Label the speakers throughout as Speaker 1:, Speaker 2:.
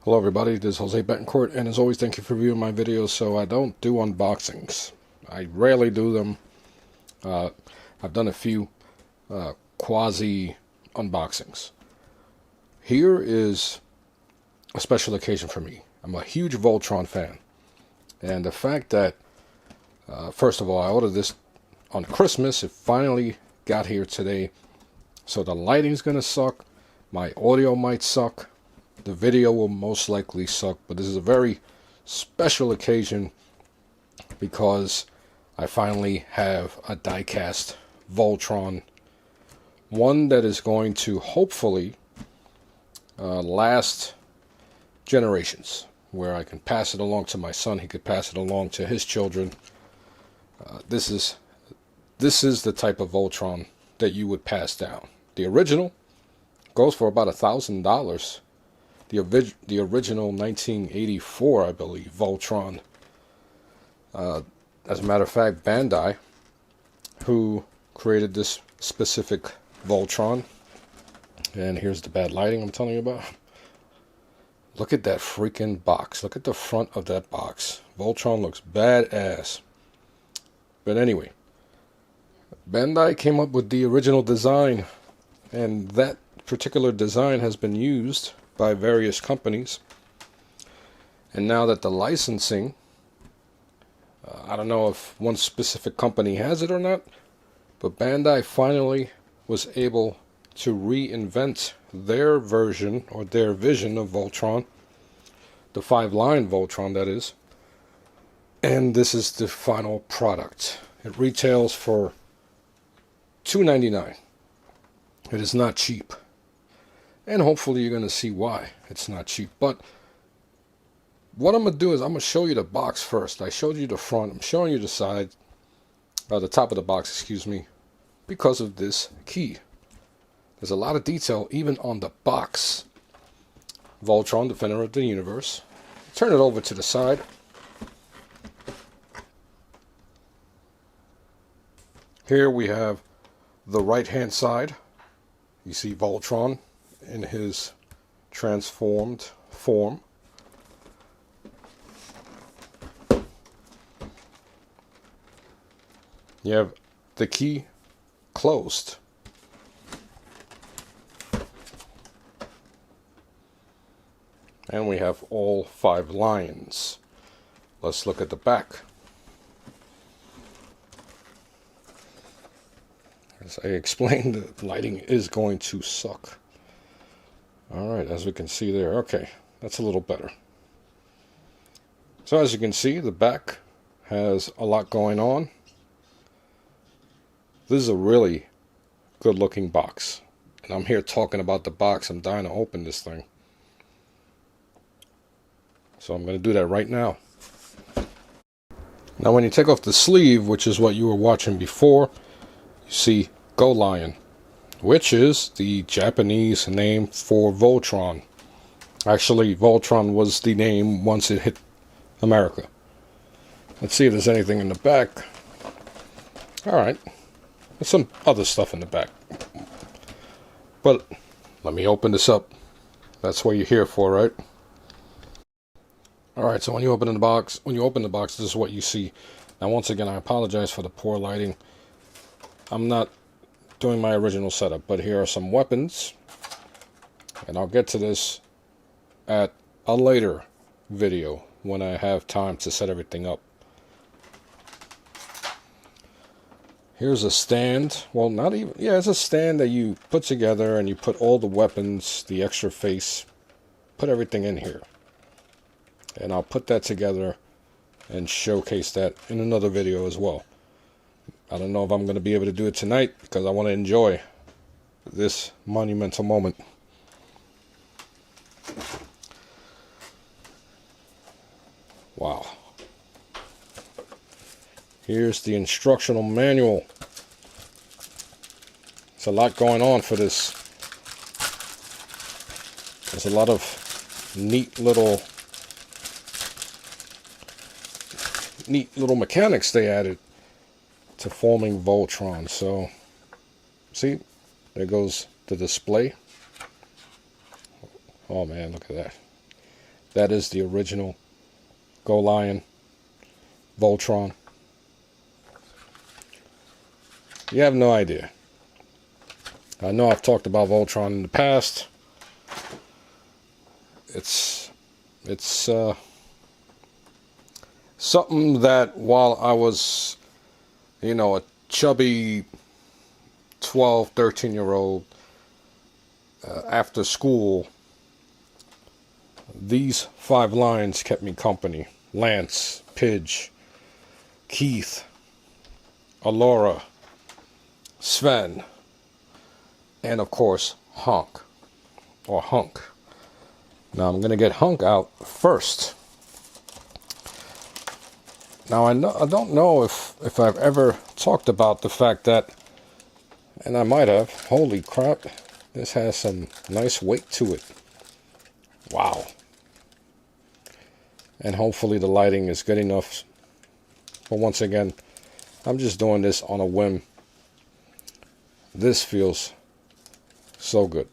Speaker 1: Hello everybody, this is Jose Betancourt, and as always, thank you for viewing my videos. So I don't do unboxings. I rarely do them. I've done a few quasi unboxings. Here is a special occasion for me. I'm a huge Voltron fan. And the fact that, first of all, I ordered this on Christmas. It finally got here today. So the lighting's going to suck. My audio might suck. The video will most likely suck, but this is a very special occasion because I finally have a die-cast Voltron. One that is going to hopefully last generations, where I can pass it along to my son, he could pass it along to his children. This is the type of Voltron that you would pass down. The original goes for about $1,000. The original 1984, I believe, Voltron. As a matter of fact, Bandai, who created this specific Voltron, and here's the bad lighting I'm telling you about. Look at that freaking box. Look at the front of that box. Voltron looks badass. But anyway, Bandai came up with the original design, and that particular design has been used by various companies. And now that the licensing, I don't know if one specific company has it or not, but Bandai finally was able to reinvent their version or their vision of Voltron, the 5-line Voltron, that is. And this is the final product. It retails for $2.99. It is not cheap. And hopefully you're going to see why it's not cheap. But what I'm going to do is I'm going to show you the box first. I showed you the front. I'm showing you the side. The top of the box, excuse me. Because of this key. There's a lot of detail even on the box. Voltron, Defender of the Universe. Turn it over to the side. Here we have the right-hand side. You see Voltron in his transformed form. You have the key closed. And we have all 5 lines. Let's look at the back. As I explained, the lighting is going to suck. Alright, as we can see there. Okay, that's a little better. So as you can see, the back has a lot going on. This is a really good looking box. And I'm here talking about the box. I'm dying to open this thing. So I'm going to do that right now. Now when you take off the sleeve, which is what you were watching before, you see Go Lion, which is the Japanese name for Voltron. Actually, Voltron was the name once it hit America. Let's see if there's anything in the back. Alright, there's some other stuff in the back. But let me open this up. That's what you're here for, right? Alright, so when you open the box, this is what you see. Now once again, I apologize for the poor lighting. I'm not doing my original setup, but here are some weapons, and I'll get to this at a later video when I have time to set everything up. Here's a stand. Well, not even, yeah, it's a stand that you put together and you put all the weapons, the extra face, put everything in here. And I'll put that together and showcase that in another video as well. I don't know if I'm going to be able to do it tonight because I want to enjoy this monumental moment. Wow. Here's the instructional manual. There's a lot going on for this. There's a lot of neat little mechanics they added to forming Voltron. So, see, there goes the display. Oh man, look at that. That is the original Go Lion Voltron. You have no idea. I know I've talked about Voltron in the past. It's something that while I was, a chubby 12, 13-year-old, after school, these 5 lions kept me company. Lance, Pidge, Keith, Alora, Sven, and of course Hunk. Now I'm going to get Hunk out first. Now I don't know if I've ever talked about the fact that, and I might have, holy crap, this has some nice weight to it. Wow. And hopefully the lighting is good enough. But once again, I'm just doing this on a whim. This feels so good.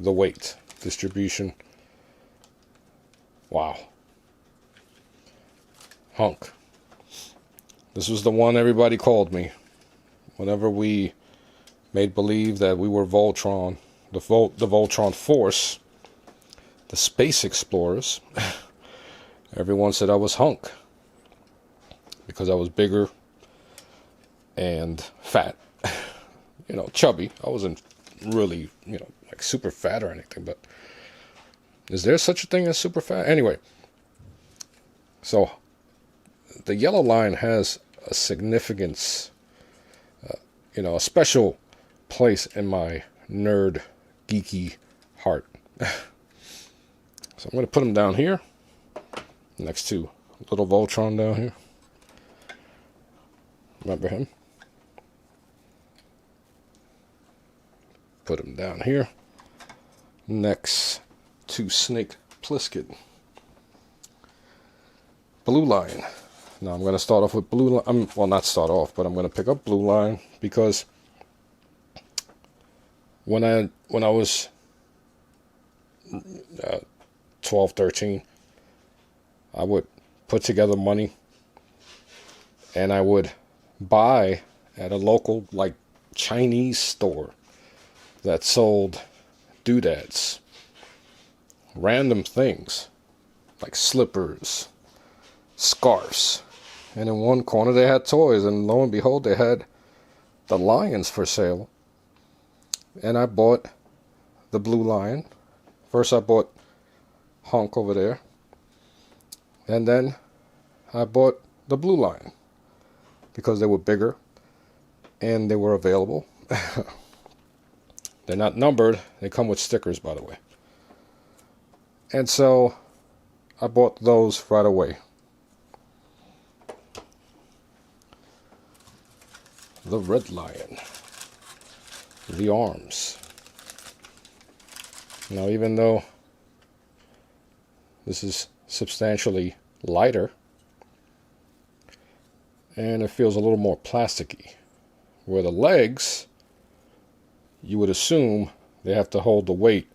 Speaker 1: The weight, distribution. Wow. Hunk. This was the one everybody called me. Whenever we made believe that we were Voltron, the Voltron Force, the Space Explorers, everyone said I was Hunk. Because I was bigger and fat. Chubby. I wasn't really, like super fat or anything, but is there such a thing as super fat? Anyway, so the yellow line has a significance, a special place in my nerd, geeky heart. So I'm going to put him down here, next to little Voltron down here. Remember him? Put him down here, next to Snake Plissken. Blue Line. Now I'm going to start off with Blue Line. Well, not start off, but I'm going to pick up Blue Line because when I was 12, 13, I would put together money and I would buy at a local like Chinese store that sold doodads, random things like slippers, scarves, and in one corner they had toys, and lo and behold they had the lions for sale. And I bought the Blue Lion. First I bought Hunk over there, and then I bought the Blue Lion because they were bigger and they were available. They're not numbered. They come with stickers, by the way. And so I bought those right away. The Red Lion. The arms. Now, even though this is substantially lighter and it feels a little more plasticky, where the legs, you would assume they have to hold the weight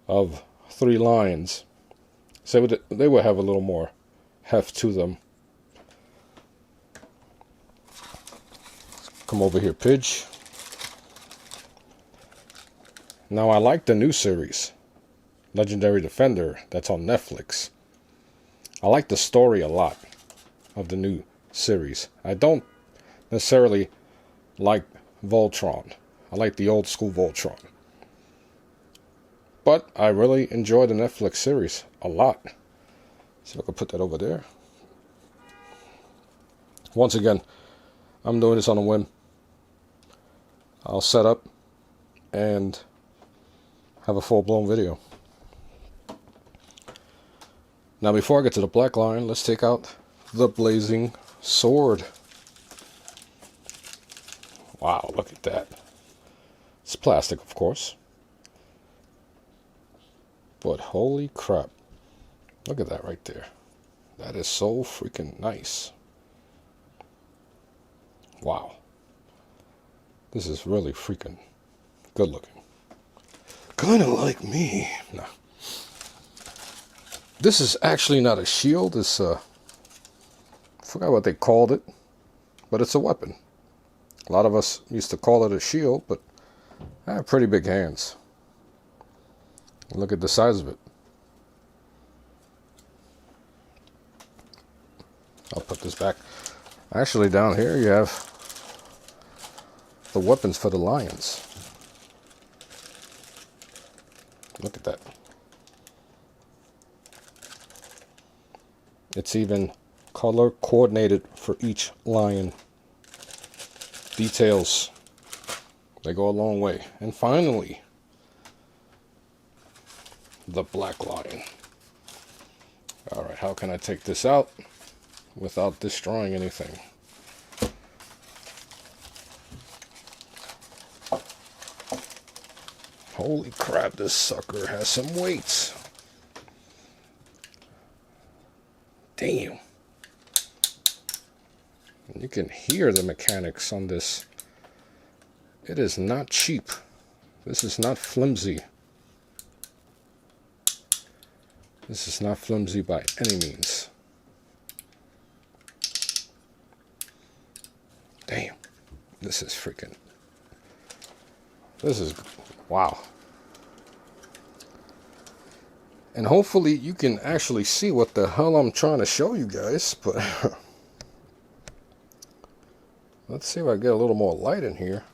Speaker 1: of 3 lions. So they would have a little more heft to them. Come over here, Pidge. Now I like the new series, Legendary Defender, that's on Netflix. I like the story a lot of the new series. I don't necessarily like Voltron. I like the old school Voltron. But I really enjoy the Netflix series a lot. See if I can put that over there. Once again, I'm doing this on a whim. I'll set up and have a full-blown video. Now before I get to the Black Lion, let's take out the Blazing Sword. Wow, look at that. It's plastic, of course. But holy crap. Look at that right there. That is so freaking nice. Wow. This is really freaking good looking. Kind of like me. No. This is actually not a shield. It's I forgot what they called it, but it's a weapon. A lot of us used to call it a shield, but I have pretty big hands. Look at the size of it. I'll put this back. Actually, down here you have the weapons for the lions. Look at that. It's even color coordinated for each lion. Details, they go a long way. And finally, the black lion. Alright, how can I take this out without destroying anything? Holy crap, this sucker has some weights. Damn. You can hear the mechanics on this. It is not cheap. This is not flimsy. This is not flimsy by any means. Damn. This is freaking... This is... Wow. And hopefully you can actually see what the hell I'm trying to show you guys, but... Let's see if I get a little more light in here.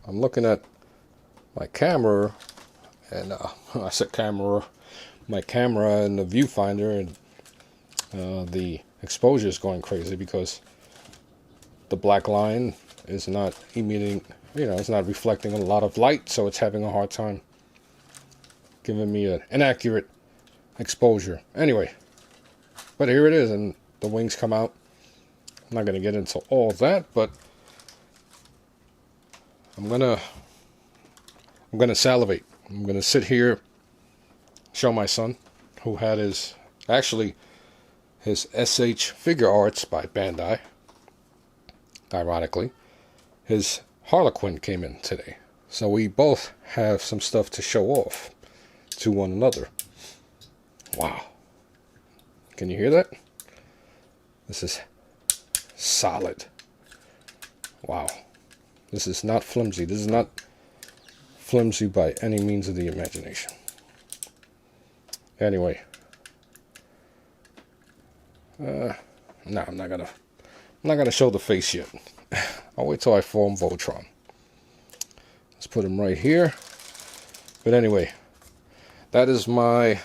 Speaker 1: I'm looking at my camera, and I said camera, my camera and the viewfinder, and the exposure is going crazy because the black line is not emitting, it's not reflecting a lot of light, so it's having a hard time giving me an inaccurate exposure. Anyway, but here it is, and the wings come out. I'm not going to get into all that, but I'm gonna salivate. I'm gonna sit here, show my son, who had his SH Figure Arts by Bandai. Ironically, his Harlequin came in today, so we both have some stuff to show off to one another. Wow, can you hear that? This is solid. Wow. This is not flimsy. This is not flimsy by any means of the imagination. Anyway. No, I'm not gonna show the face yet. I'll wait till I form Voltron. Let's put him right here. But anyway, that is my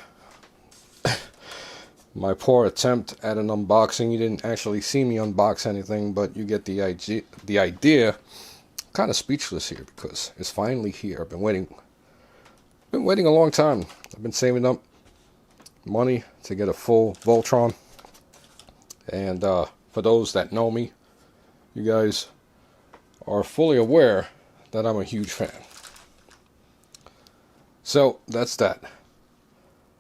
Speaker 1: poor attempt at an unboxing. You didn't actually see me unbox anything, but you get the idea. I'm kind of speechless here because it's finally here. I've been waiting a long time. I've been saving up money to get a full Voltron. And for those that know me, you guys are fully aware that I'm a huge fan. So that's that.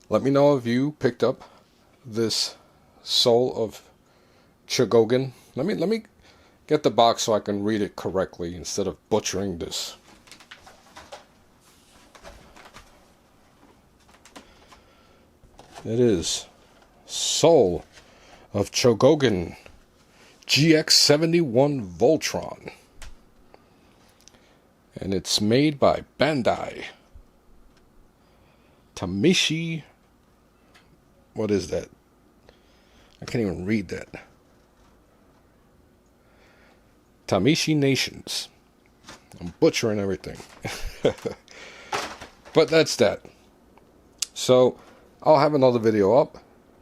Speaker 1: Let me know if you picked up this Soul of Chogokin. Let me get the box so I can read it correctly instead of butchering this. It is Soul of Chogokin GX-71 Voltron. And it's made by Bandai. Tamishi. What is that? I can't even read that. Tamishi Nations. I'm butchering everything. But that's that. So, I'll have another video up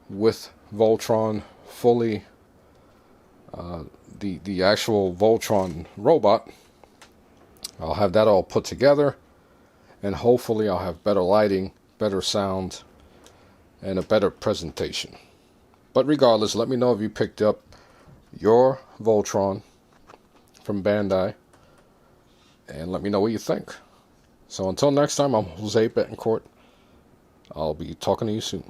Speaker 1: with Voltron fully, the actual Voltron robot. I'll have that all put together, and hopefully I'll have better lighting, better sound, and a better presentation. But regardless, let me know if you picked up your Voltron from Bandai, and let me know what you think. So until next time, I'm Jose Betancourt. I'll be talking to you soon.